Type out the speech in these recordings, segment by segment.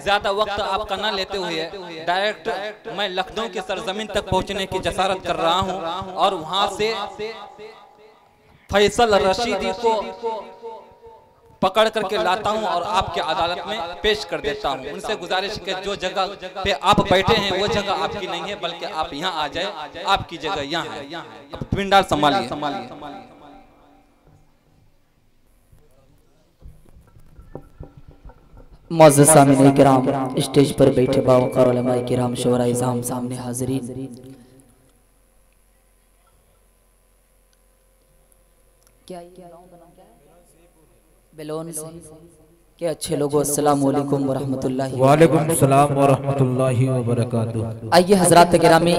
ज्यादा वक्त आपका न लेते हुए डायरेक्ट मैं लखनऊ की सरजमीन तक पहुंचने की जसारत कर रहा हूं और वहां से फैसल रशीदी को पकड़ करके लाता हूं और आपके अदालत में पेश कर देता हूं। उनसे गुजारिश कि जो जगह पे आप बैठे हैं वो जगह आपकी नहीं है, बल्कि आप यहाँ आ जाए, आपकी जगह यहाँ है। अब पिंडाल संभालिए। मुअज़्ज़ज़ सामीन किराम, स्टेज पर बैठे बावक़ार उलमाए किराम, शुअराए इज़ाम, सामने हाज़रीन, क्या बेलोन से के अच्छे लोगों, अस्सलामु अलैकुम व रहमतुल्लाहि व अलैकुम सलाम व रहमतुल्लाहि व बरकातुहू। आइए हज़रात गिरामी,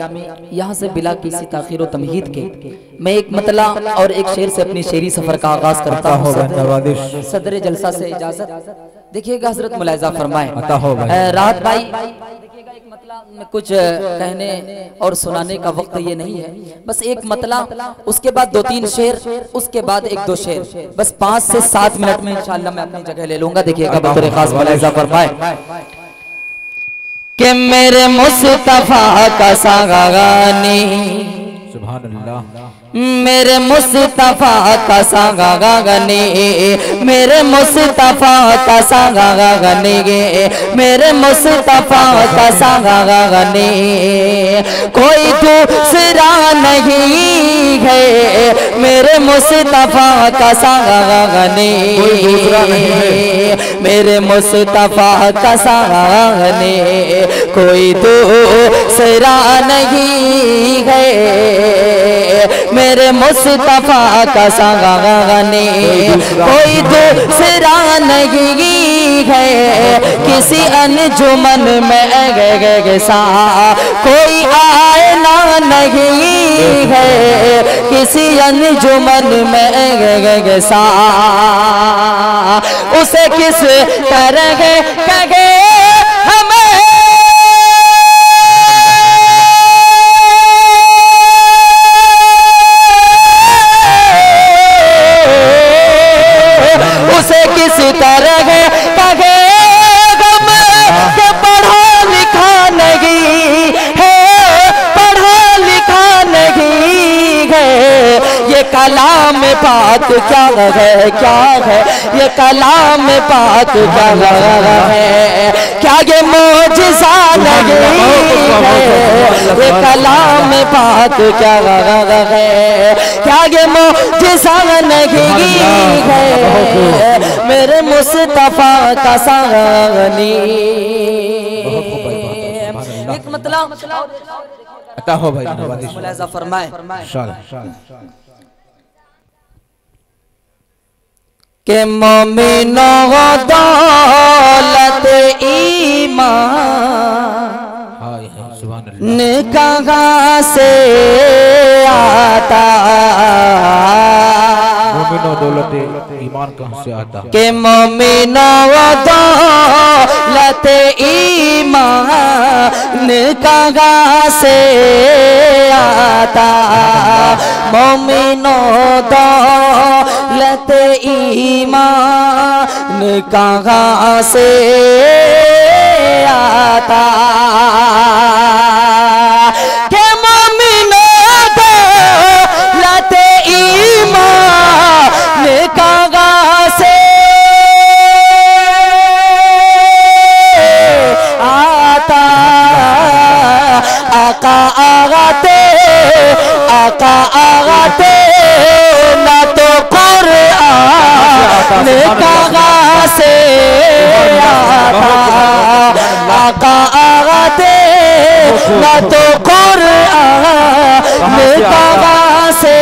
यहाँ से बिला किसी ताख़ीर व तमहीद के मैं एक मतला और एक शेर से अपनी शेरी सफ़र का आगाज़ करता हूँ। सदर जलसा से इजाज़त देखिएगा हज़रत मुलाहिज़ा फरमाए। राहत भाई देखिएगा, एक मतला में कुछ कहने और सुनाने का वक्त ये नहीं है, बस एक मतला, उसके बाद 2-3 शेर, उसके बाद 1-2 शेर, बस 5 से 7 मिनट में इंशाअल्लाह मैं अपनी जगह ले लूंगा। देखिएगा बतौर खास मुलाहिज़ा फरमाए कि मेरे मुस्तफा का सागानी, सुभान अल्लाह, मेरे मुस्तफा का सागानी, मेरे मुस्तफा का सागानी, मेरे मुस्तफा का सागानी, कोई दूसरा नहीं है, मेरे मुस्तफा का सागानी, मेरे मुस्तफा का सागानी, कोई दूसरा नहीं है, मेरे मुस्तफा का सागानी, कोई दूसरा नहीं है, किसी अंजुमन में सा कोई आईना नहीं है, किसी अंजुमन में सा उसे किस तरह कहे हमें, उसे किस तरह कहे गम के पढ़ा लिखा नहीं है, पढ़ा लिखा नहीं है, ये कलाम पाक क्या है, क्या है ये कलाम पाक क्या है, क्या ये मौजिज़ा नहीं है, ये कलाम पाक क्या है, क्या ये मौजिज़ा नहीं है, मेरे मुस्तफा का सागानी। एक मतलब अता हो भाई, मुलाहिज़ा फरमाए के मोमिनो दौलत ईमान कहाँ से आता, मोमिनो दौलत ईमान कहाँ से आता, के मोमिनो दौलत ईमान कहाँ से आता, मोमिनो दौलत ईमान कहाँ से आता, के मोमिनो दौलत ईमान कहाँ से आता, आका आगाते ना तो कुरान कहाँ से आता, आका आगाते ना तो कुरान कहाँ से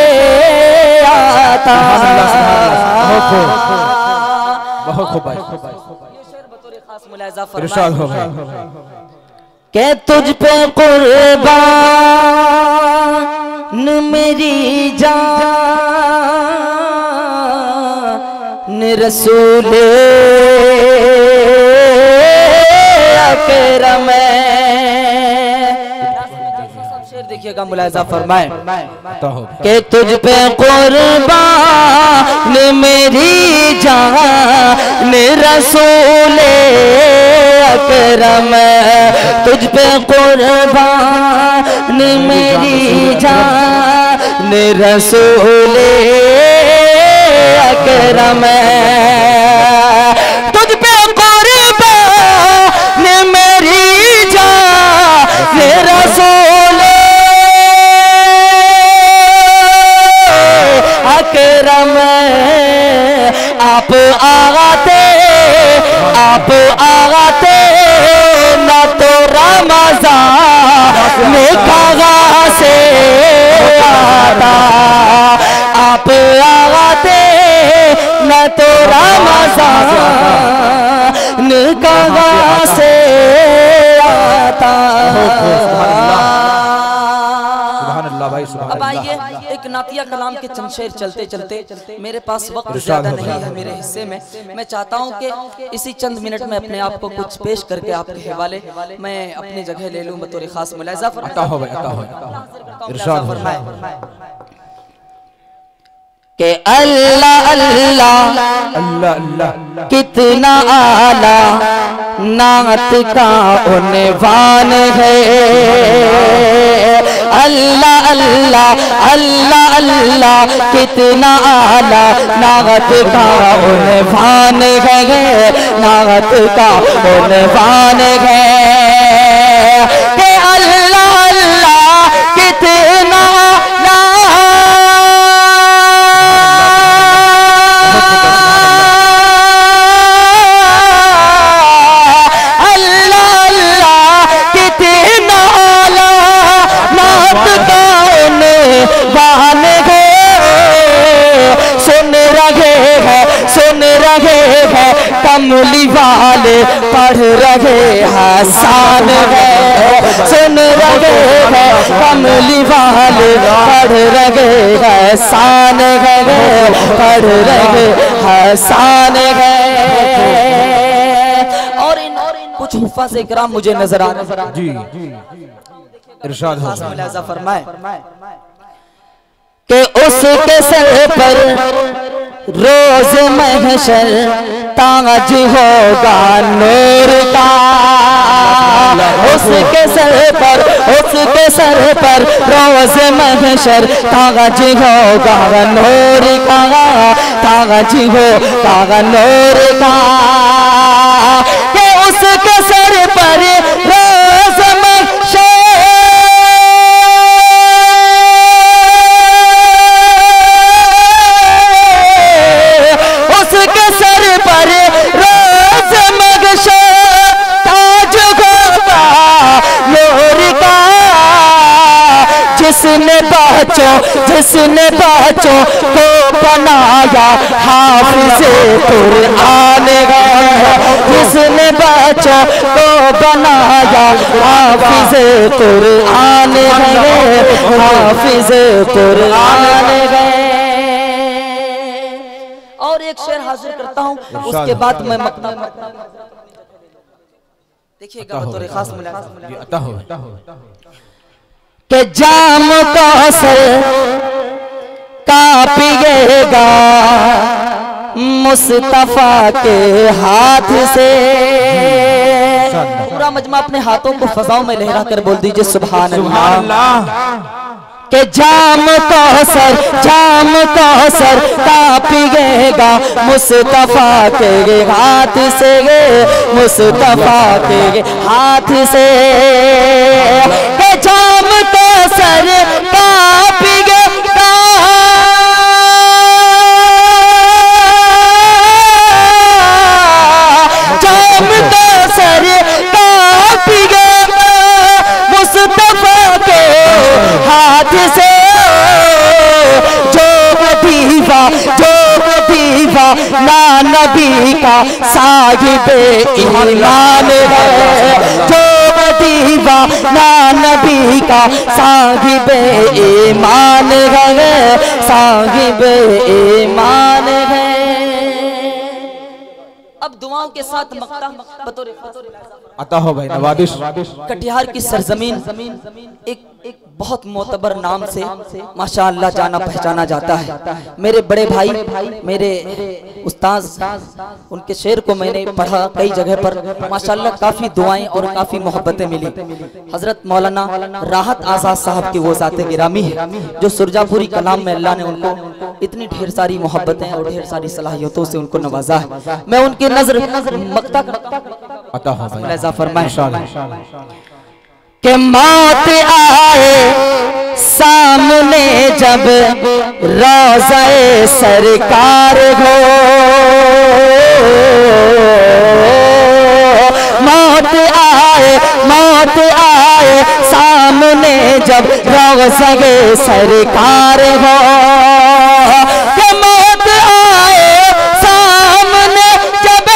आता। बहुत खूब भाई, ये शेर बतौर खास मुलाहिज़ा इरशाद हो भाई के तुझ पे कुर्बान मेरी जान रसूल अकरम। देखिएगा मुलाहिजा फरमाए अता हो कि तुझ पे कुर्बान मेरी जान रसूले अकरम, तुझ पे कुर्बान मेरी जान रसूले अकरम, तुझ पे कुर्बान मेरी जान रसूले अकरम, आप आगाते न तो रमज़ान कहाँ से आता, आप आगाते न तो रमज़ान कहाँ से आता। अब आइए एक नातिया कलाम के चंद शेर चलते चलते, मेरे पास वक्त ज्यादा नहीं है मेरे हिस्से में, मैं चाहता हूं कि इसी चंद मिनट में अपने आप को कुछ पेश करके आपके हवाले मैं अपनी जगह ले लूं बतौर खास मुलाहिजा फरमाए कि अल्लाह अल्लाह अल्लाह अल्लाह कितना आला नात का उन्वान है, अल्लाह अल्लाह अल्लाह अल्लाह कितना आला नात का उन्वान है, नात का उन्वान है कि अल्लाह अल्लाह कितना कमली वाले पढ़ रहे हसान है, सुन रहे हैं कमली वाले पढ़ रहे हसान है, पढ़ रहे हसान है। और इन कुछ हुफ़ाज़ इकराम मुझे नजर आ रहे जी इरशाद हो मुलाहिजा फरमाए कि उसके सर पर रोज महशर ताज होगा नूर का, उसके सर पर रोज महशर ताज होगा नूर का, ताज होगा नूर का कि उसके सर पर रोज महशर जिसने बच्चों को बनाया हाफिज़े कुरान है, जिसने बच्चों को बनाया हाफिज़े कुरान है, हाफिज़े कुरान है। और एक शेर हाजिर करता हूँ, उसके बाद मैं मकता देखिएगा बतौर खास मुलाहिजा कि जाम कौसर का पिएगा मुस्तफा के हाथ से, पूरा मजमा अपने हाथों को फजाओं में लहरा कर बोल दीजिए सुभान अल्लाह कि जाम कौसर का पिएगा मुस्तफा के हाथ से, मुस्तफा के हाथ से कि जाम कौसर का पिएगा जाम कौसर का पिएगा मुस्तफा के हाथ से, जो दीवा ना नबी का साहिबे ईमान है, जो दीवा ना नबी का साहिबे ईमान है, साहिबे ईमान है। अब दुआओं के साथ मक्ता बतौर अता हो भाई नवादिश कटिहार की सरजमीन एक बहुत मोतबर नाम से माशाअल्लाह जाना पहचाना जाता है। मेरे बड़े भाई मेरे उस्ताद उनके शेर को मैंने पढ़ा कई जगह पर, माशाअल्लाह काफ़ी दुआएं और काफ़ी मोहब्बतें मिली। हज़रत मौलाना राहत आज़ाद साहब की वो ज़ाते गिरामी है जो सुरजापुरी कलाम में अल्लाह ने उनको इतनी ढेर सारी मोहब्बतें और ढेर सारी सलाहियतों से उनको नवाजा है। मैं उनकी नजर मक्ता के मौत आए सामने जब रोज़ाए सरकार हो, मौत आए सामने जब रोज़ाए सरकार हो, के मौत आए सामने जब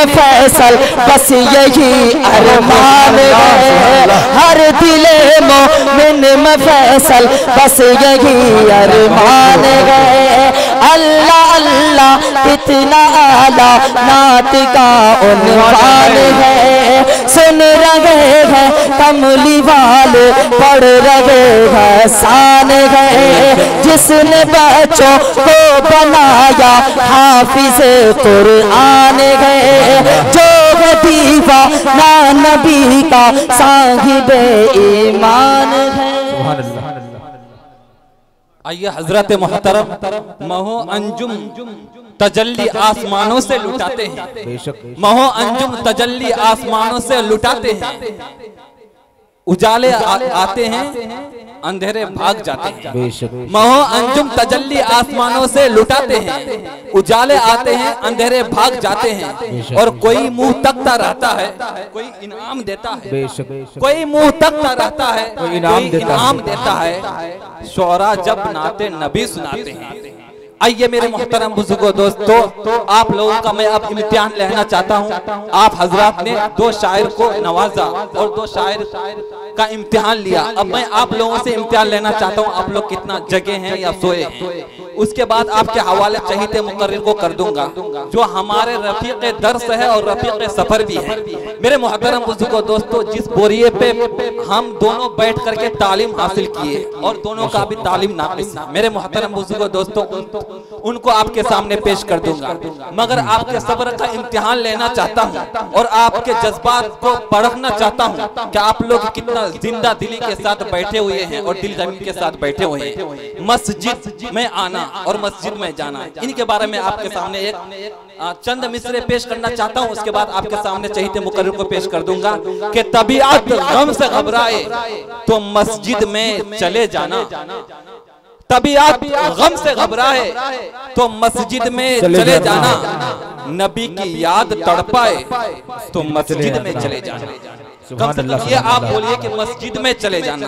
फैसल बस यही अरमान है, हर दिले मोमिन में फैसल बस यही अरमान है। अल्लाह अल्लाह इतना आला नात का उन्वान है, सुन रहे हैं कमली वाले पढ़ रहे हैं शान है। जिसने बच्चों को बनाया हाफिज कुरान है, जो दीवाना नबी का साहिबे ईमान है। आइए हजरत मोहतरम महो अंजुम तजल्ली आसमानों से लुटाते हैं, महो अंजुम तजल्ली आसमानों से लुटाते हैं। उजाले आते हैं अंधेरे भाग जाते हैं, महो अंजुम तजल्ली आसमानों से लुटाते हैं। उजाले आते हैं अंधेरे भाग जाते हैं, और कोई मुंह तकता रहता है कोई इनाम देता है, कोई मुंह तकता रहता है कोई इनाम देता है। शोरा जब नाते नबी सुनाते हैं। आइए मेरे मोहतरम बुजुर्गों दोस्तों, आप लोगों का मैं अब इम्तिहान लेना चाहता हूँ। आप हजरात ने दो शायर को नवाजा और दो शायर का इम्तिहान लिया। अब मैं आप लोगों से इम्तिहान लेना चाहता हूँ, आप लोग कितना जगे हैं या सोए हैं। उसके बाद आपके हवाले चहीते मुकर्रिर को कर दूंगा जो हमारे रफीक दर्स है और रफीक सफर भी है। मेरे मोहतरम बुजुर्गों दोस्तों, जिस बोरिए पे हम दोनों बैठ करके तालीम हासिल किए और दोनों का भी तालीम नाकिस, मेरे मोहतरम बुजुर्गों दोस्तों उनको आपके सामने पेश कर दूंगा। मगर आपके सब्र का इम्तिहान लेना चाहता हूँ और आपके जज्बात को परखना चाहता हूँ कि आप लोग कितना जिंदा दिली के साथ बैठे हुए हैं और दिल जमीन के साथ बैठे हुए हैं। मस्जिद में आना और मस्जिद में जाना, इनके बारे में आपके सामने एक चंद मिसरे पेश करना चाहता हूं। उसके बाद आपके सामने चहीते मुकर्रिर को पेश कर दूंगा कि तबीयत गम से घबराए तो मस्जिद में चले जाना, तबीयत गम से घबराए तो मस्जिद में चले जाना, नबी की याद तड़पाए तो मस्जिद में चले जाना। कम से कम ये आप बोलिए कि मस्जिद में चले जाना।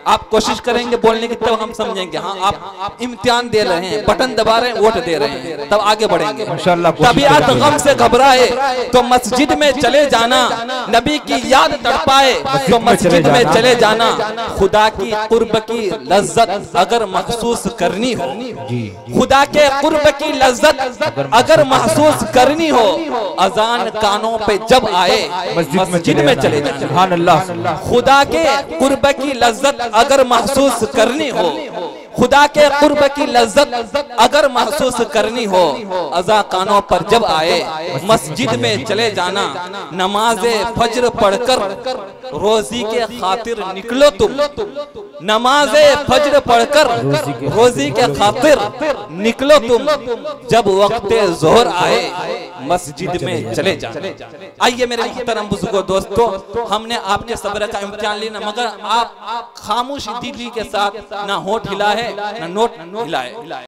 आप कोशिश करेंगे बोलने की तब हम समझेंगे हाँ आप इम्तिहान दे रहे हैं, बटन दबा रहे हैं, वोट दे रहे हैं, तब आगे बढ़ेंगे। तबीयत गम से घबराए तो मस्जिद में चले जाना, नबी की याद तड़पाए तो मस्जिद में चले जाना। खुदा की कुर्ब की लज्जत अगर महसूस करनी हो, खुदा के कुर्ब की लज्जत अगर महसूस करनी हो, अजान कानों पे जब आए मस्जिद में चले जाना। सुभान अल्लाह। खुदा के कुर्ब की लज्जत अगर महसूस करनी हो, खुदा के कुर्ब की लज्जत अगर महसूस करनी हो, अज़ा कानों पर जब आए मस्जिद में चले जाना। नमाज़े फज्र पढ़कर रोजी के खातिर निकलो तुम, नमाज़े फज्र पढ़कर रोजी के खातिर निकलो तुम, जब वक्ते ज़ोहर आए मस्जिद में चले जाना। आइए मेरे मोहतरम बुजुर्गों दोस्तों, हमने आपके सब्र का इम्तिहान लेना, मगर आप खामोश दिली के साथ ना होठ हिला है ना नोट हिलाए।